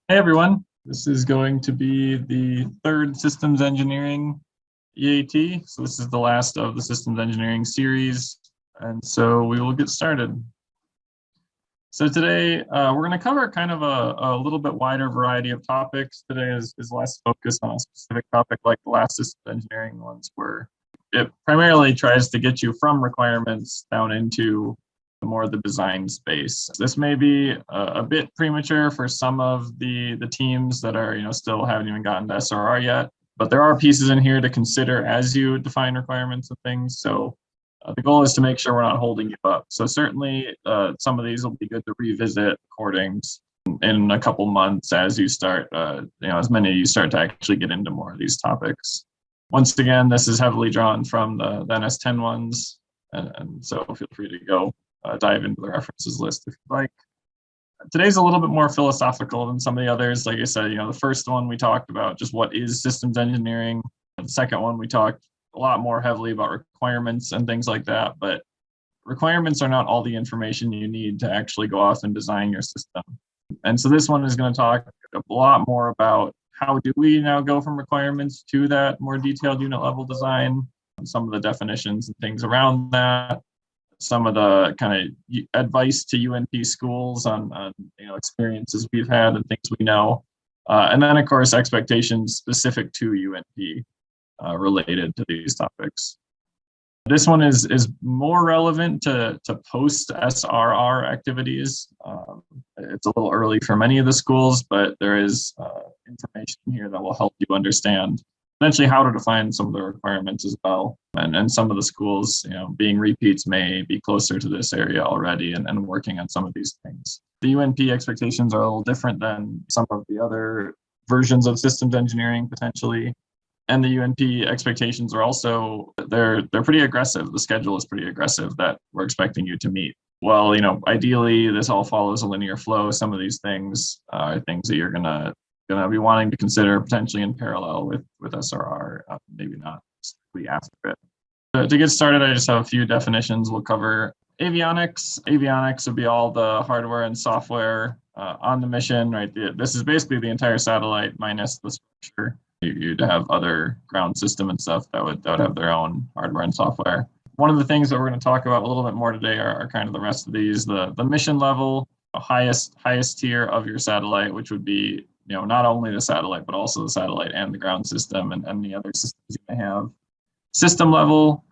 Hey everyone, this is going to be the third systems engineering EAT. So this is the last of the systems engineering series. And so we will get started. So today we're going to cover kind of a little bit wider variety of topics. Today is less focused on a specific topic like the last systems engineering ones where it primarily tries to get you from requirements down into more of the design space. This may be a bit premature for some of the teams that are still haven't even gotten to SRR yet, but there are pieces in here to consider as you define requirements and things. So the goal is to make sure we're not holding you up. So certainly some of these will be good to revisit recordings in a couple months as you start, as many of you start to actually get into more of these topics. Once again, this is heavily drawn from the NS10 ones, and so feel free to go dive into the references list if you'd like. Today's a little bit more philosophical than some of the others. Like I said, the first one we talked about just what is systems engineering. The second one we talked a lot more heavily about requirements and things like that, but requirements are not all the information you need to actually go off and design your system. And so this one is going to talk a lot more about how do we now go from requirements to that more detailed unit level design, some of the definitions and things around that, some of the kind of advice to UNP schools on experiences we've had and things we know. And then, of course, expectations specific to UNP related to these topics. This one is more relevant to post SRR activities. It's a little early for many of the schools, but there is information here that will help you understand eventually how to define some of the requirements as well. And some of the schools, being repeats may be closer to this area already and working on some of these things. The UNP expectations are a little different than some of the other versions of systems engineering potentially. And the UNP expectations are also, they're pretty aggressive. The schedule is pretty aggressive that we're expecting you to meet. Well, ideally this all follows a linear flow. Some of these things are things that you're gonna be wanting to consider potentially in parallel with SRR, maybe not specifically after it. To get started, I just have a few definitions. We'll cover avionics. Avionics would be all the hardware and software on the mission, right? This is basically the entire satellite minus the structure. You'd have other ground system and stuff that would have their own hardware and software. One of the things that we're going to talk about a little bit more today are kind of the rest of these, the mission level, highest tier of your satellite, which would be not only the satellite, but also the satellite and the ground system and the other systems you may have. System level,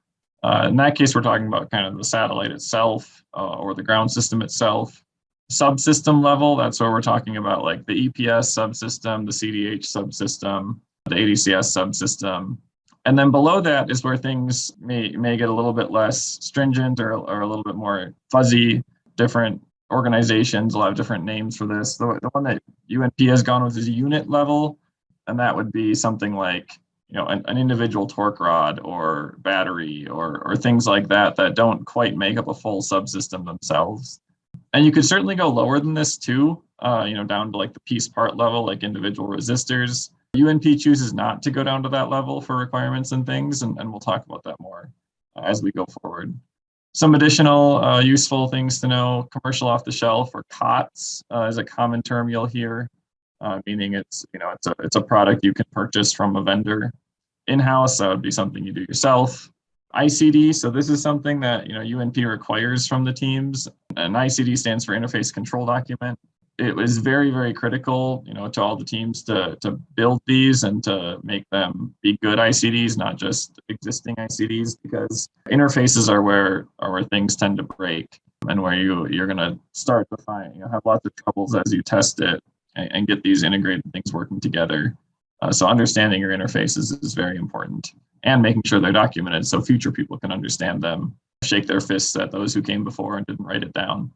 in that case, we're talking about kind of the satellite itself or the ground system itself. Subsystem level, that's where we're talking about like the EPS subsystem, the CDH subsystem, the ADCS subsystem. And then below that is where things may get a little bit less stringent or a little bit more fuzzy. Different organizations will have different names for this. The one that UNP has gone with is unit level, and that would be something like an individual torque rod or battery or things like that don't quite make up a full subsystem themselves. And you could certainly go lower than this too, down to like the piece part level, like individual resistors. UNP chooses not to go down to that level for requirements and things, and we'll talk about that more as we go forward. Some additional useful things to know: commercial off the shelf or COTS is a common term you'll hear, meaning it's a product you can purchase from a vendor. In-house, that would be something you do yourself. ICD, so this is something that UNP requires from the teams. And ICD stands for Interface Control Document. It was very, very critical, to all the teams to build these and to make them be good ICDs, not just existing ICDs, because interfaces are where things tend to break and where you're going to start to have lots of troubles as you test it and get these integrated things working together. So understanding your interfaces is very important, and making sure they're documented so future people can understand them, shake their fists at those who came before and didn't write it down.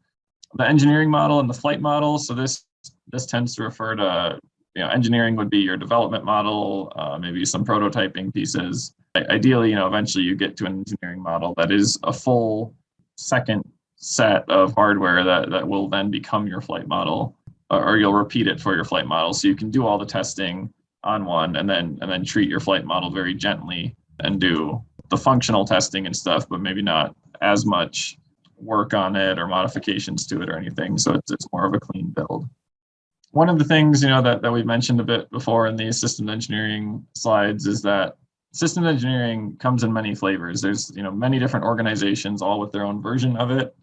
The engineering model and the flight model. So this tends to refer to, engineering would be your development model, maybe some prototyping pieces. Ideally, eventually you get to an engineering model that is a full second set of hardware that will then become your flight model, or you'll repeat it for your flight model. So you can do all the testing on one and then treat your flight model very gently and do the functional testing and stuff, but maybe not as much work on it or modifications to it or anything. So it's more of a clean build. One of the things, that we mentioned a bit before in the systems engineering slides is that systems engineering comes in many flavors. There's, many different organizations all with their own version of it.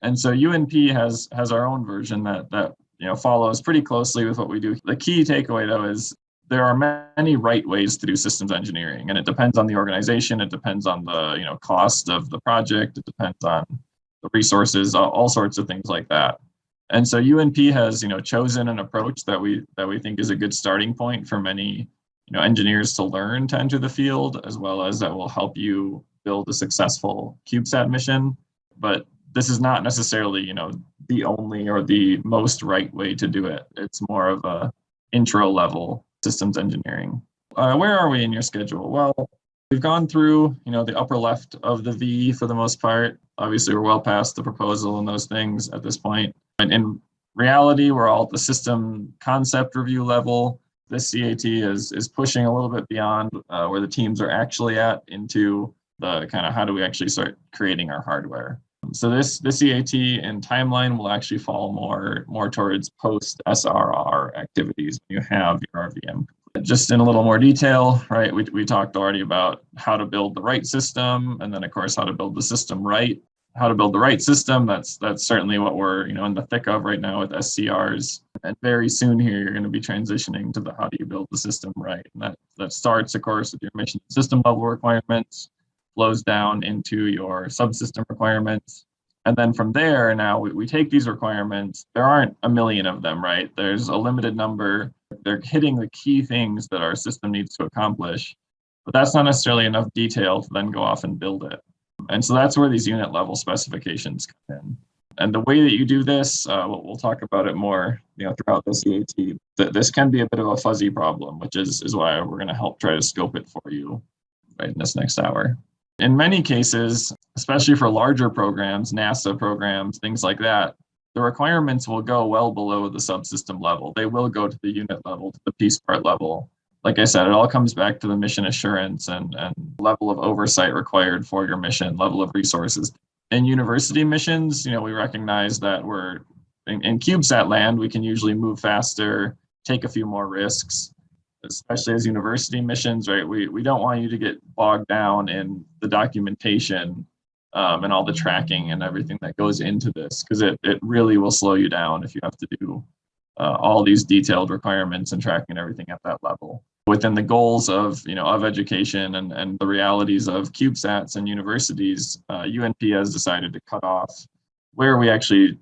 And so UNP has our own version that follows pretty closely with what we do. The key takeaway though is there are many right ways to do systems engineering, and it depends on the organization. It depends on the cost of the project. It depends on the resources, all sorts of things like that. And so UNP has chosen an approach that we think is a good starting point for many engineers to learn to enter the field, as well as that will help you build a successful CubeSat mission. But this is not necessarily the only or the most right way to do it. It's more of a intro level systems engineering. Where are we in your schedule? Well, we've gone through the upper left of the V for the most part. Obviously, we're well past the proposal and those things at this point. And in reality, we're all at the system concept review level. This CAT is pushing a little bit beyond where the teams are actually at into the kind of how do we actually start creating our hardware. So this CAT and timeline will actually fall more towards post SRR activities when you have your RVM. Just in a little more detail, right? We talked already about how to build the right system, and then of course how to build the system right. How to build the right system, that's certainly what we're in the thick of right now with SCRs. And very soon here you're going to be transitioning to the how do you build the system right. And that starts, of course, with your mission system level requirements, flows down into your subsystem requirements. And then from there, now we take these requirements. There aren't a million of them, right? There's a limited number. They're hitting the key things that our system needs to accomplish, but that's not necessarily enough detail to then go off and build it. And so that's where these unit level specifications come in. And the way that you do this, we'll talk about it more throughout the CAT. This can be a bit of a fuzzy problem, which is why we're going to help try to scope it for you right in this next hour. In many cases, especially for larger programs, NASA programs, things like that, the requirements will go well below the subsystem level. They will go to the unit level, to the piece part level. Like I said, it all comes back to the mission assurance and level of oversight required for your mission, level of resources. In university missions, we recognize that we're in CubeSat land, we can usually move faster, take a few more risks, especially as university missions, right? We don't want you to get bogged down in the documentation and all the tracking and everything that goes into this, because it really will slow you down if you have to do all these detailed requirements and tracking everything at that level. Within the goals of education and the realities of CubeSats and universities, UNP has decided to cut off where we actually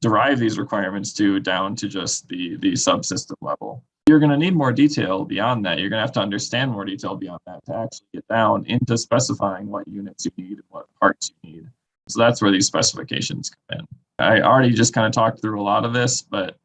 derive these requirements to down to just the subsystem level. You're going to need more detail beyond that. You're going to have to understand more detail beyond that to actually get down into specifying what units you need and what parts you need. So that's where these specifications come in. I already just kind of talked through a lot of this, but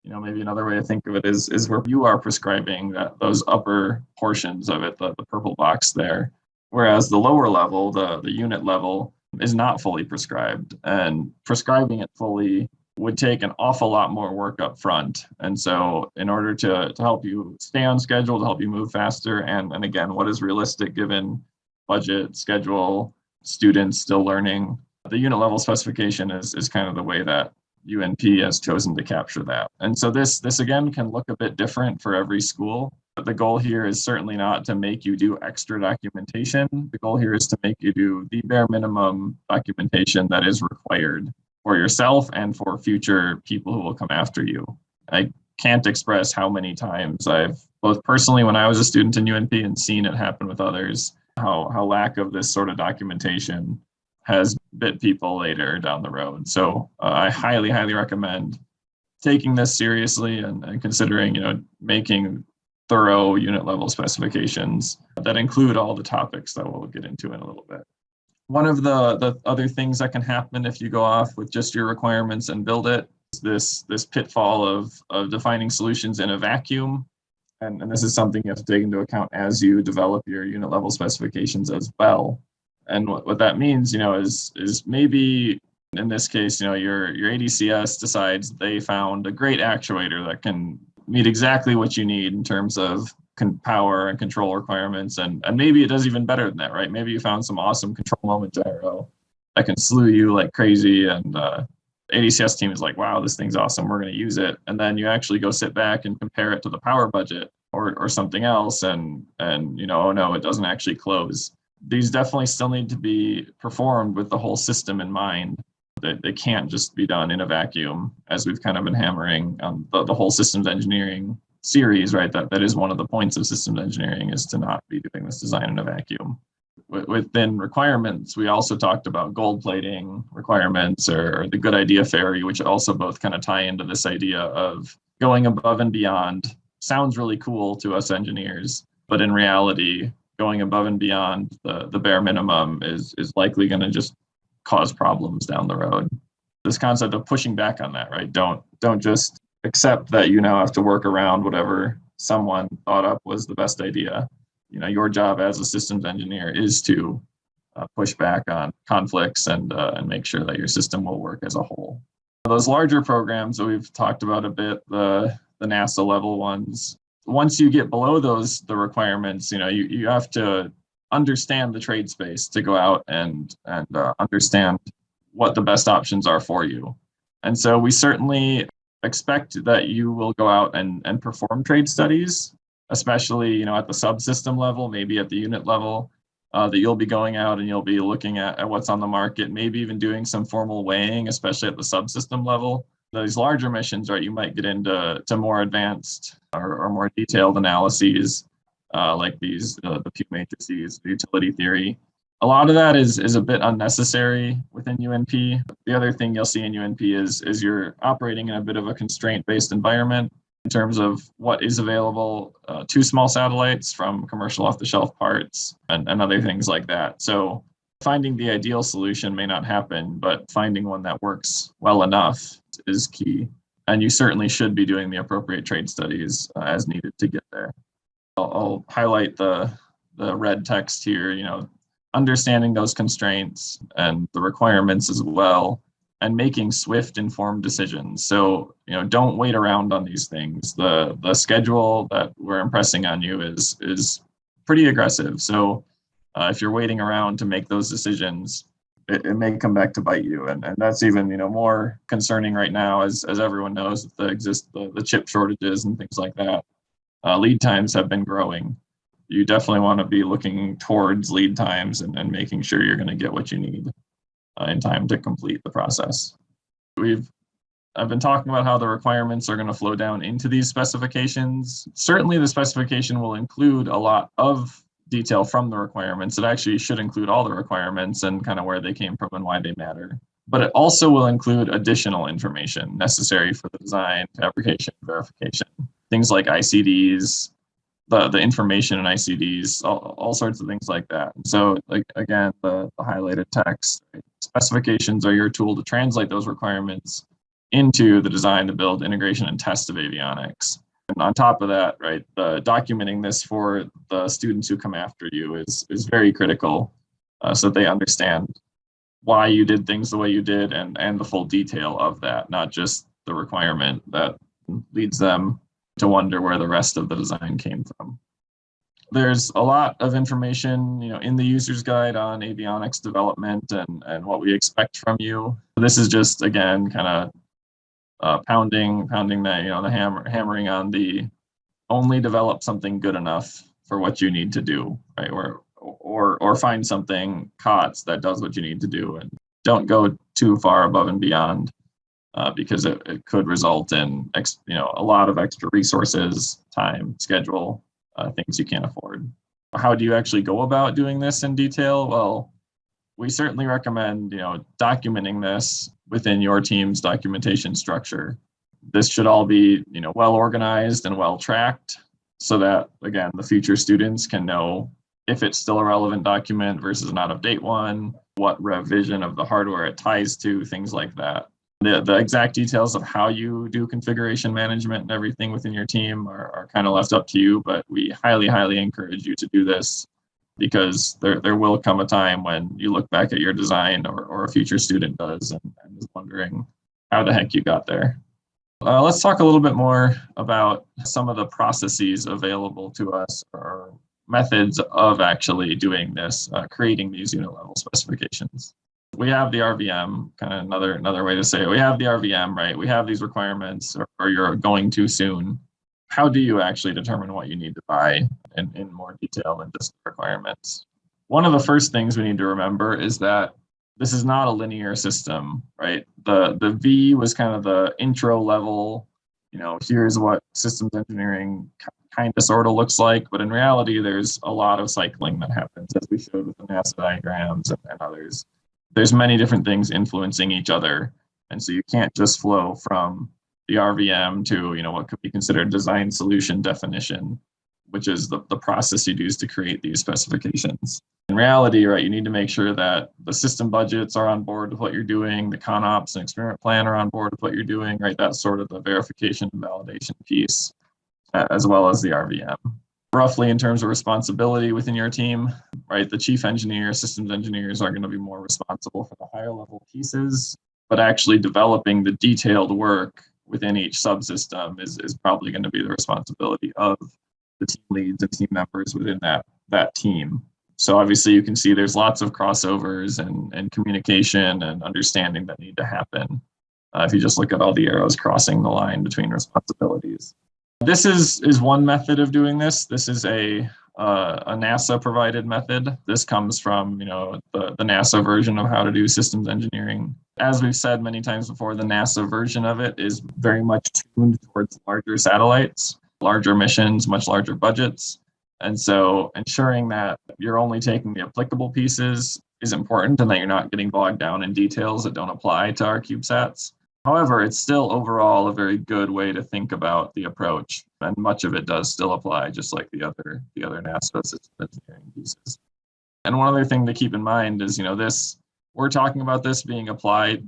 maybe another way to think of it is where you are prescribing those upper portions of it, the purple box there, whereas the lower level, the unit level, is not fully prescribed, and prescribing it fully would take an awful lot more work up front. And so in order to help you stay on schedule, to help you move faster, and again, what is realistic given budget, schedule, students still learning, the unit level specification is kind of the way that UNP has chosen to capture that. And so this again can look a bit different for every school. The goal here is certainly not to make you do extra documentation. The goal here is to make you do the bare minimum documentation that is required for yourself and for future people who will come after you. I can't express how many times I've, both personally when I was a student in UNP and seen it happen with others, how lack of this sort of documentation has bit people later down the road. So I highly, highly recommend taking this seriously and considering, making thorough unit level specifications that include all the topics that we'll get into in a little bit. One of the other things that can happen if you go off with just your requirements and build it is this pitfall of defining solutions in a vacuum. And this is something you have to take into account as you develop your unit level specifications as well. And what that means, is maybe in this case, your ADCS decides they found a great actuator that can meet exactly what you need in terms of power and control requirements. And maybe it does even better than that, right? Maybe you found some awesome control moment gyro that can slew you like crazy and ADCS team is like, wow, this thing's awesome, we're going to use it. And then you actually go sit back and compare it to the power budget or something else, and oh no, it doesn't actually close. These definitely still need to be performed with the whole system in mind. They can't just be done in a vacuum, as we've kind of been hammering on the whole systems engineering series, right? That is one of the points of systems engineering, is to not be doing this design in a vacuum. Within requirements, we also talked about gold plating requirements or the good idea fairy, which also both kind of tie into this idea of going above and beyond. Sounds really cool to us engineers, but in reality, going above and beyond the bare minimum is likely going to just cause problems down the road. This concept of pushing back on that, right? Don't just accept that you now have to work around whatever someone thought up was the best idea. Your job as a systems engineer is to push back on conflicts and make sure that your system will work as a whole. Those larger programs that we've talked about a bit, the NASA level ones, once you get below the requirements, you have to understand the trade space to go out and understand what the best options are for you. And so we certainly expect that you will go out and perform trade studies, especially at the subsystem level, maybe at the unit level, that you'll be going out and you'll be looking at what's on the market, maybe even doing some formal weighing, especially at the subsystem level. These larger missions, right, you might get into more advanced or more detailed analyses, like these the Pew matrices, the utility theory. A lot of that is a bit unnecessary within UNP. The other thing you'll see in UNP is you're operating in a bit of a constraint-based environment in terms of what is available to small satellites from commercial off-the-shelf parts and other things like that. So finding the ideal solution may not happen, but finding one that works well enough is key. And you certainly should be doing the appropriate trade studies as needed to get there. I'll highlight the red text here, understanding those constraints and the requirements as well, and making swift, informed decisions. So, don't wait around on these things. The schedule that we're impressing on you is pretty aggressive. So if you're waiting around to make those decisions, it may come back to bite you. And that's even, more concerning right now, as everyone knows, that the chip shortages and things like that. Lead times have been growing. You definitely want to be looking towards lead times and making sure you're going to get what you need in time to complete the process. I've been talking about how the requirements are going to flow down into these specifications. Certainly the specification will include a lot of detail from the requirements. It actually should include all the requirements and kind of where they came from and why they matter. But it also will include additional information necessary for the design, fabrication, verification. Things like ICDs, the information in ICDs, all sorts of things like that. So, like, again, the highlighted text, right? Specifications are your tool to translate those requirements into the design, the build, integration, and test of avionics. And on top of that, right, documenting this for the students who come after you is very critical, so that they understand why you did things the way you did and the full detail of that, not just the requirement that leads them to wonder where the rest of the design came from. There's a lot of information, in the user's guide on avionics development and what we expect from you. This is just, again, kind of pounding that, the hammering on the only develop something good enough for what you need to do, right? Or find something COTS that does what you need to do, and don't go too far above and beyond. Because it could result in a lot of extra resources, time, schedule, things you can't afford. How do you actually go about doing this in detail? Well, we certainly recommend documenting this within your team's documentation structure. This should all be well organized and well tracked, so that, again, the future students can know if it's still a relevant document versus an out-of-date one, what revision of the hardware it ties to, things like that. The exact details of how you do configuration management and everything within your team are kind of left up to you, but we highly, highly encourage you to do this, because there will come a time when you look back at your design, or a future student does, and is wondering how the heck you got there. Let's talk a little bit more about some of the processes available to us, or methods of actually doing this, creating these unit level specifications. we have the RVM, kind of another way to say it. We have the RVM, right? We have these requirements, or you're going to soon. How do you actually determine what you need to buy in more detail than just requirements? One of the first things we need to remember is that this is not a linear system, right? The V was kind of the intro level, here's what systems engineering kind of sort of looks like, but in reality, there's a lot of cycling that happens, as we showed with the NASA diagrams and others. There's many different things influencing each other, and so you can't just flow from the RVM to what could be considered design solution definition, which is the process you'd use to create these specifications. In reality, right, you need to make sure that the system budgets are on board with what you're doing, the ConOps and experiment plan are on board with what you're doing, right? That's sort of the verification and validation piece, as well as the RVM. Roughly in terms of responsibility within your team, right, the chief engineer, systems engineers are going to be more responsible for the higher level pieces, but actually developing the detailed work within each subsystem is probably going to be the responsibility of the team leads and team members within that team. So obviously you can see there's lots of crossovers and communication and understanding that need to happen if you just look at all the arrows crossing the line between responsibilities. This is one method of doing this. This is a NASA provided method. This comes from the NASA version of how to do systems engineering. As we've said many times before, the NASA version of it is very much tuned towards larger satellites, larger missions, much larger budgets. And so ensuring that you're only taking the applicable pieces is important, and that you're not getting bogged down in details that don't apply to our CubeSats. However, it's still overall a very good way to think about the approach, and much of it does still apply, just like the other NASA system engineering pieces. And one other thing to keep in mind is, we're talking about this being applied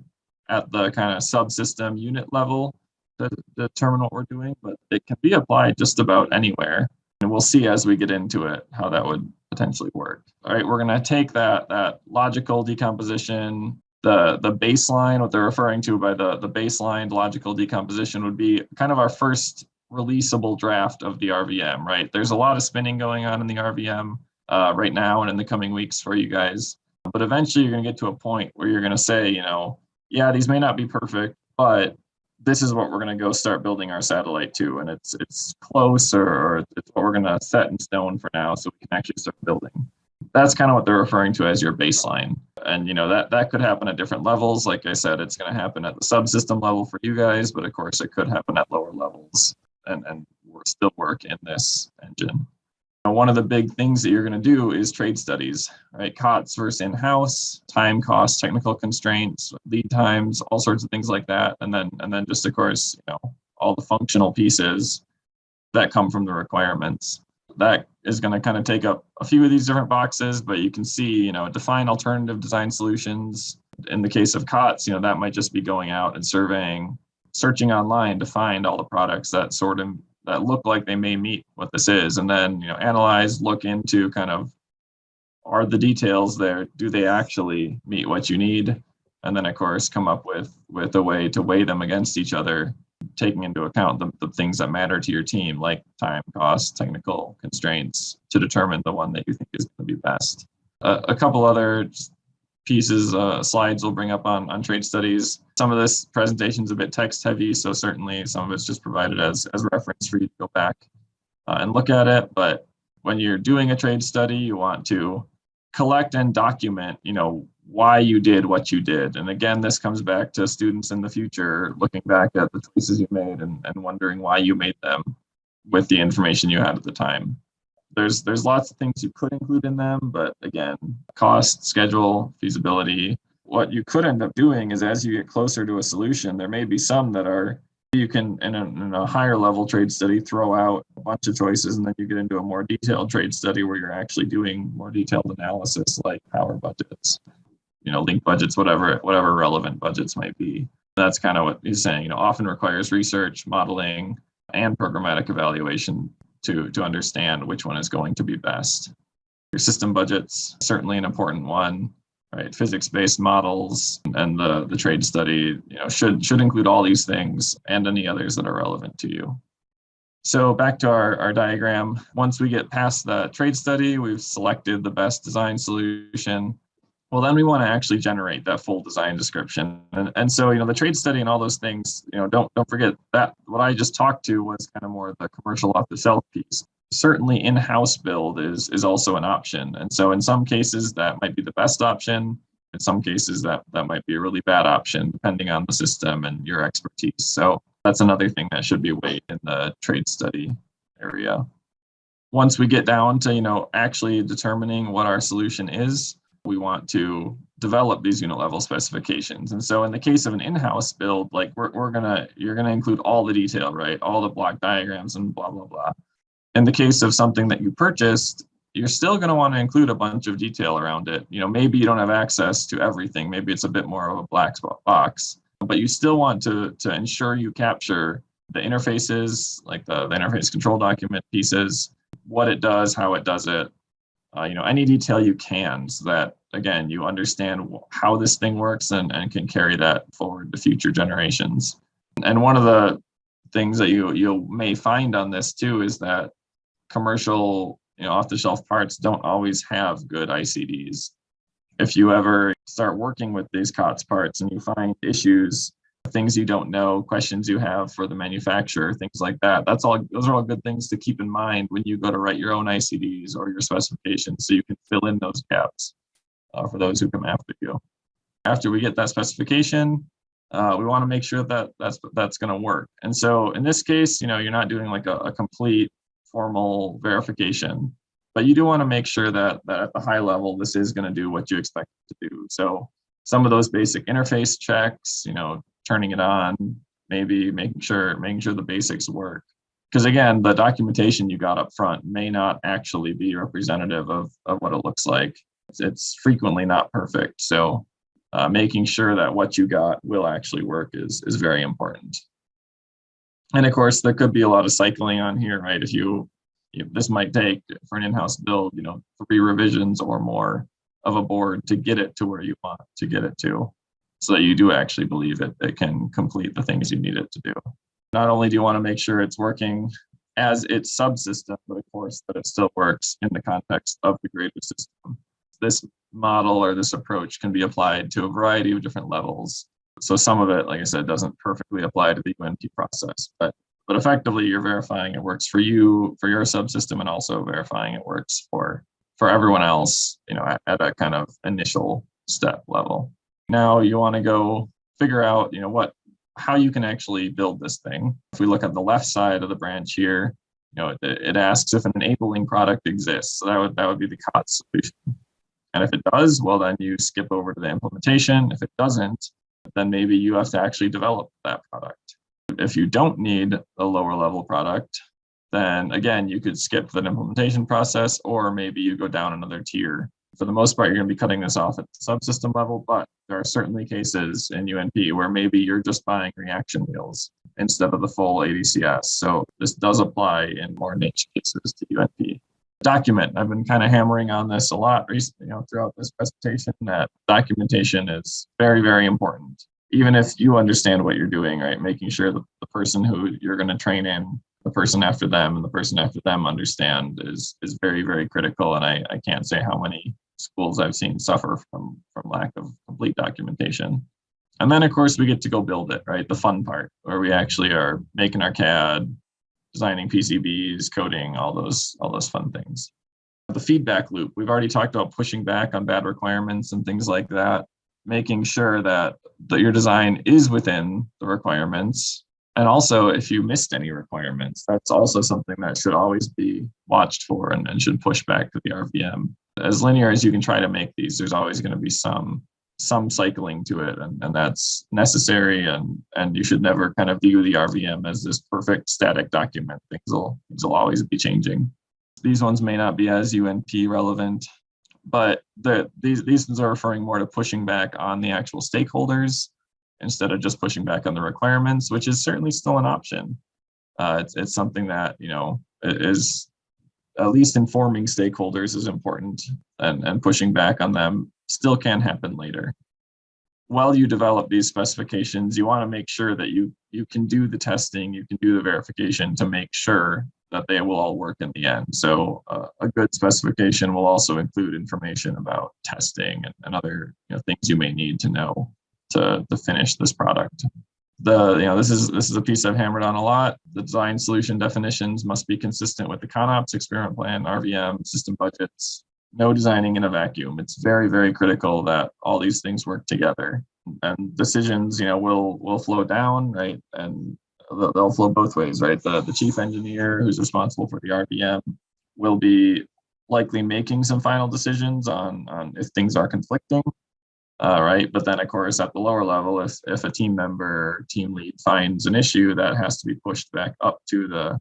at the kind of subsystem unit level to determine what we're doing, but it can be applied just about anywhere. And we'll see as we get into it how that would potentially work. All right, we're going to take that logical decomposition, the baseline, what they're referring to by the baseline logical decomposition would be kind of our first releasable draft of the RVM, right? There's a lot of spinning going on in the RVM right now and in the coming weeks for you guys. But eventually you're going to get to a point where you're going to say, yeah, these may not be perfect, but this is what we're going to go start building our satellite to. And it's close, or it's what we're going to set in stone for now, so we can actually start building. That's kind of what they're referring to as your baseline. And that could happen at different levels. Like I said, it's going to happen at the subsystem level for you guys, but of course it could happen at lower levels and still work in this engine. One of the big things that you're going to do is trade studies, right? COTS versus in-house, time, cost, technical constraints, lead times, all sorts of things like that. And then just, of course, all the functional pieces that come from the requirements. That is going to kind of take up a few of these different boxes, but you can see, define alternative design solutions. In the case of COTS, that might just be going out and searching online to find all the products that look like they may meet what this is, and then analyze, look into kind of, are the details there, do they actually meet what you need, and then of course come up with a way to weigh them against each other, taking into account the things that matter to your team, like time, cost, technical constraints, to determine the one that you think is going to be best. A couple other pieces, slides we'll bring up on trade studies. Some of this presentation is a bit text heavy, so certainly some of it's just provided as reference for you to go back and look at it. But when you're doing a trade study, you want to collect and document, why you did what you did. And again, this comes back to students in the future looking back at the choices you made and wondering why you made them with the information you had at the time. There's lots of things you could include in them, but again, cost, schedule, feasibility. What you could end up doing is, as you get closer to a solution, there may be some that you can, in a higher level trade study, throw out a bunch of choices, and then you get into a more detailed trade study where you're actually doing more detailed analysis, like power budgets, link budgets, whatever relevant budgets might be. That's kind of what he's saying, often requires research, modeling, and programmatic evaluation to understand which one is going to be best. Your system budget's certainly an important one, right? Physics-based models and the trade study, should include all these things and any others that are relevant to you. So back to our diagram. Once we get past the trade study, we've selected the best design solution. Well, then we want to actually generate that full design description. And so, the trade study and all those things, don't forget that what I just talked to was kind of more the commercial off the shelf piece. Certainly in-house build is also an option. And so in some cases that might be the best option. In some cases that might be a really bad option depending on the system and your expertise. So that's another thing that should be weighed in the trade study area. Once we get down to, actually determining what our solution is, we want to develop these unit level specifications. And so in the case of an in-house build, like you're gonna include all the detail, right? All the block diagrams and blah, blah, blah. In the case of something that you purchased, you're still gonna want to include a bunch of detail around it. Maybe you don't have access to everything. Maybe it's a bit more of a black box, but you still want to ensure you capture the interfaces, like the interface control document pieces, what it does, how it does it, any detail you can, so that, again, you understand how this thing works and can carry that forward to future generations. And one of the things that you may find on this too is that commercial, off-the-shelf parts don't always have good ICDs. If you ever start working with these COTS parts and you find issues, things you don't know, questions you have for the manufacturer, things like that. Those are all good things to keep in mind when you go to write your own ICDs or your specifications, so you can fill in those gaps for those who come after you. After we get that specification, we want to make sure that that's going to work. And so in this case, you're not doing like a complete formal verification, but you do want to make sure that at the high level, this is going to do what you expect it to do. So some of those basic interface checks, turning it on, maybe making sure the basics work. Because again, the documentation you got up front may not actually be representative of what it looks like. It's frequently not perfect. So making sure that what you got will actually work is very important. And of course, there could be a lot of cycling on here, right? This might take, for an in-house build, 3 revisions or more of a board to get it to where you want to get it to, so that you do actually believe it can complete the things you need it to do. Not only do you want to make sure it's working as its subsystem, but of course that it still works in the context of the greater system. This model or this approach can be applied to a variety of different levels. So some of it, like I said, doesn't perfectly apply to the UNP process, but effectively you're verifying it works for you, for your subsystem, and also verifying it works for everyone else, at a kind of initial step level. Now you want to go figure out, how you can actually build this thing. If we look at the left side of the branch here, it asks if an enabling product exists. So that would be the COTS solution. And if it does, well, then you skip over to the implementation. If it doesn't, then maybe you have to actually develop that product. If you don't need a lower level product, then again, you could skip the implementation process, or maybe you go down another tier. For the most part, you're going to be cutting this off at the subsystem level, but there are certainly cases in UNP where maybe you're just buying reaction wheels instead of the full ADCS. So this does apply in more niche cases to UNP. Document, I've been kind of hammering on this a lot recently, throughout this presentation, that documentation is very, very important. Even if you understand what you're doing, right? Making sure that the person who you're going to train in, the person after them, and the person after them understand is very, very critical. And I can't say how many schools I've seen suffer from lack of complete documentation. And then of course we get to go build it, right? The fun part, where we actually are making our CAD, designing PCBs, coding, all those fun things. The feedback loop, we've already talked about pushing back on bad requirements and things like that, making sure that your design is within the requirements. And also, if you missed any requirements, that's also something that should always be watched for and should push back to the RVM. As linear as you can try to make these, there's always going to be some cycling to it, and that's necessary, and you should never kind of view the RVM as this perfect static document. Things will always be changing. These ones may not be as UNP relevant, but these ones are referring more to pushing back on the actual stakeholders instead of just pushing back on the requirements, which is certainly still an option. It's something that is at least informing stakeholders is important, and pushing back on them still can happen later. While you develop these specifications, you want to make sure that you can do the testing, you can do the verification to make sure that they will all work in the end. So a good specification will also include information about testing and other things you may need to know to finish this product. This is a piece I've hammered on a lot. The design solution definitions must be consistent with the ConOps, experiment plan, RVM, system budgets. No designing in a vacuum. It's very, very critical that all these things work together. And decisions, will flow down, right? And they'll flow both ways, right? The chief engineer who's responsible for the RVM will be likely making some final decisions on if things are conflicting. Right. But then, of course, at the lower level, if a team member, team lead finds an issue, that has to be pushed back up to the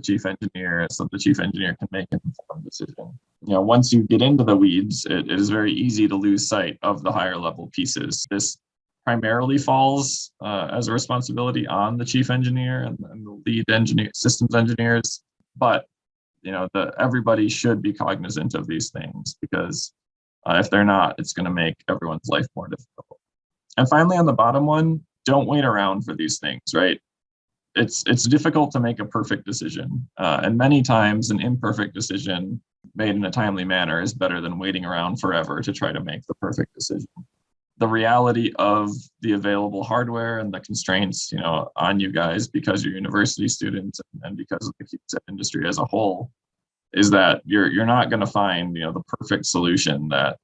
chief engineer so the chief engineer can make an informed decision. Once you get into the weeds, it is very easy to lose sight of the higher level pieces. This primarily falls as a responsibility on the chief engineer and the lead engineer, systems engineers. But, everybody should be cognizant of these things because if they're not, it's going to make everyone's life more difficult. And finally, on the bottom one, don't wait around for these things, right? It's difficult to make a perfect decision. And many times an imperfect decision made in a timely manner is better than waiting around forever to try to make the perfect decision. The reality of the available hardware and the constraints, on you guys because you're university students and because of the CubeSat industry as a whole, is that you're not going to find the perfect solution that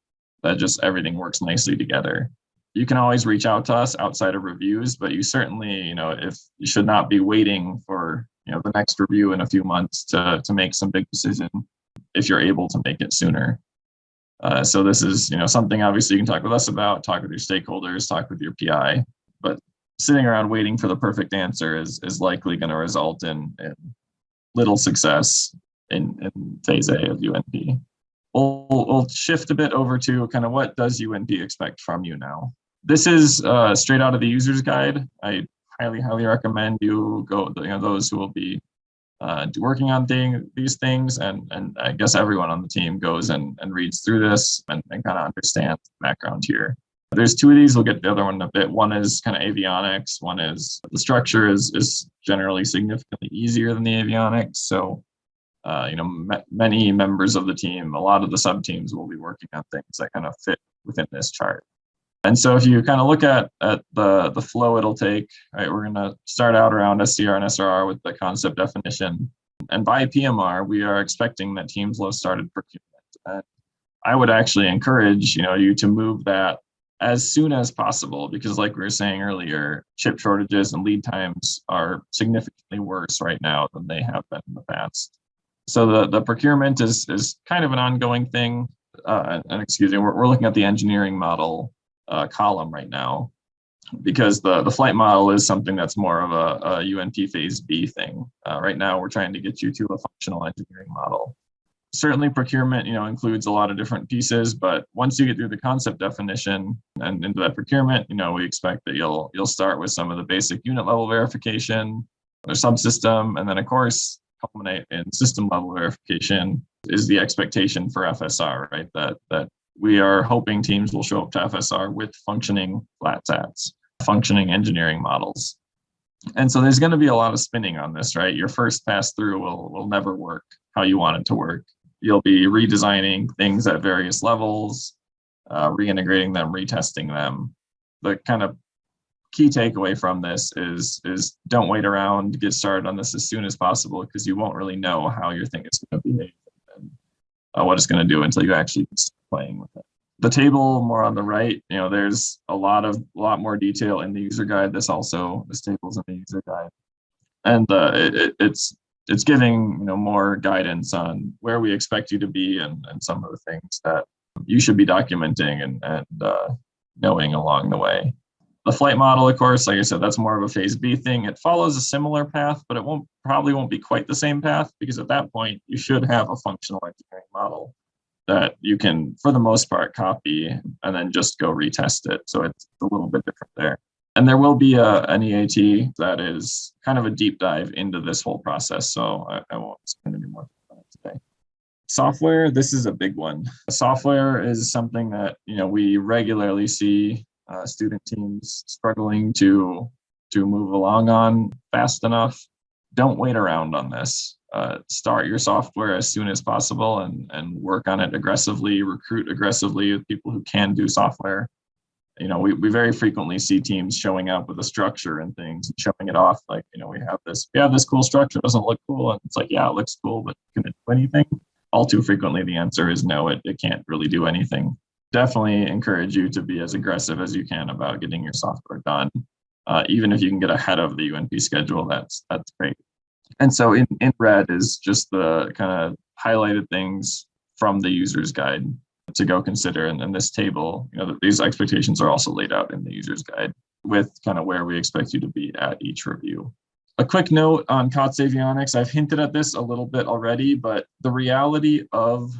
just everything works nicely together. You can always reach out to us outside of reviews, but you certainly if you should not be waiting for the next review in a few months to make some big decision if you're able to make it sooner. So this is something obviously you can talk with us about, talk with your stakeholders, talk with your PI, but sitting around waiting for the perfect answer is likely going to result in little success in phase A of UNP. We'll shift a bit over to kind of what does UNP expect from you now. This is straight out of the user's guide. I highly recommend you go, those who will be working on these things, and I guess everyone on the team goes and reads through this and kind of understands the background here. There's two of these. We'll get the other one in a bit. One is kind of avionics. One is the structure is generally significantly easier than the avionics. So many members of the team, a lot of the sub teams will be working on things that kind of fit within this chart. And so if you kind of look at the flow it'll take, right, we're going to start out around SCR and SRR with the concept definition. And by PMR, we are expecting that teams will have started procurement. And I would actually encourage, you to move that as soon as possible, because like we were saying earlier, chip shortages and lead times are significantly worse right now than they have been in the past. So the procurement is kind of an ongoing thing. And excuse me, we're looking at the engineering model column right now, because the flight model is something that's more of a UNP phase B thing. Right now, we're trying to get you to a functional engineering model. Certainly procurement, includes a lot of different pieces, but once you get through the concept definition and into that procurement, we expect that you'll start with some of the basic unit level verification, or subsystem, and then of course, culminate in system level verification is the expectation for FSR, right? That we are hoping teams will show up to FSR with functioning FlatSats, functioning engineering models. And so there's going to be a lot of spinning on this, right? Your first pass through will never work how you want it to work. You'll be redesigning things at various levels, reintegrating them, retesting them. The kind of key takeaway from this is don't wait around, get started on this as soon as possible, because you won't really know how your thing is going to behave and what it's going to do until you actually start playing with it. The table more on the right, there's a lot more detail in the user guide. This table's in the user guide, and it's giving more guidance on where we expect you to be and some of the things that you should be documenting and knowing along the way. The flight model, of course, like I said, that's more of a phase B thing. It follows a similar path, but it probably won't be quite the same path, because at that point you should have a functional engineering model that you can, for the most part, copy and then just go retest it. So it's a little bit different there. And there will be an EAT that is kind of a deep dive into this whole process. So I won't spend any more time on it today. Software, this is a big one. Software is something that we regularly see student teams struggling to move along on fast enough. don't wait around on this. Start your software as soon as possible and work on it aggressively, recruit aggressively with people who can do software. We very frequently see teams showing up with a structure and things, and showing it off like, we have this cool structure. It doesn't look cool. And it's like, yeah, it looks cool, but can it do anything? All too frequently, the answer is no, it can't really do anything. Definitely encourage you to be as aggressive as you can about getting your software done. Even if you can get ahead of the UNP schedule, that's great. And so in red is just the kind of highlighted things from the user's guide to go consider. And this table, these expectations are also laid out in the user's guide with kind of where we expect you to be at each review. A quick note on COTS Avionics. I've hinted at this a little bit already, but the reality of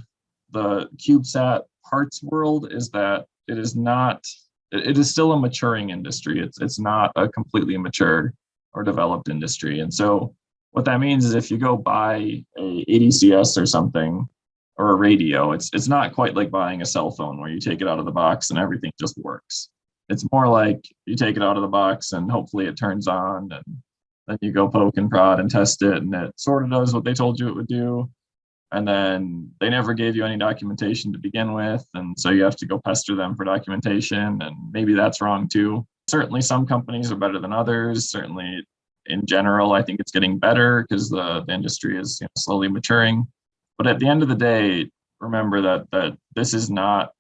the CubeSat parts world is that it is still a maturing industry. It's not a completely mature or developed industry. And so what that means is if you go buy a ADCS or something, or a radio, it's not quite like buying a cell phone where you take it out of the box and everything just works. It's more like you take it out of the box and hopefully it turns on, and then you go poke and prod and test it, and it sort of does what they told you it would do. And then they never gave you any documentation to begin with, and so you have to go pester them for documentation, and maybe that's wrong too. Certainly some companies are better than others. Certainly in general, I think it's getting better because the industry is slowly maturing. But at the end of the day, remember that this is not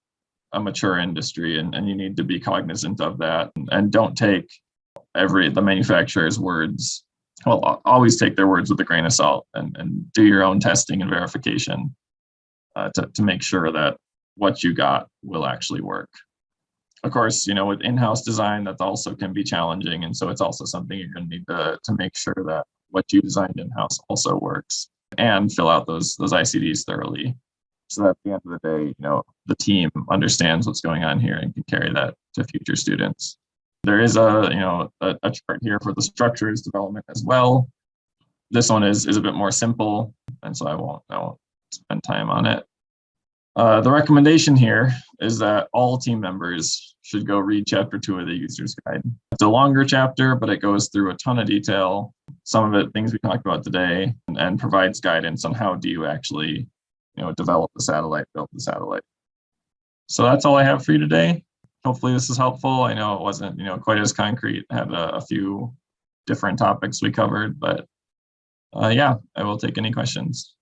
a mature industry, and you need to be cognizant of that, and don't take the manufacturer's words. Well, always take their words with a grain of salt, and do your own testing and verification to make sure that what you got will actually work. Of course, with in-house design, that also can be challenging, and so it's also something you're going to need to make sure that what you designed in-house also works, and fill out those ICDs thoroughly, so that at the end of the day, the team understands what's going on here and can carry that to future students. There is a chart here for the structures development as well. This one is a bit more simple, and so I won't spend time on it. The recommendation here is that all team members should go read chapter 2 of the user's guide. It's a longer chapter, but it goes through a ton of detail. Some of it, things we talked about today, and provides guidance on how do you actually, develop the satellite, build the satellite. So that's all I have for you today. Hopefully this is helpful. I know it wasn't, quite as concrete. I had a few different topics we covered, but yeah, I will take any questions.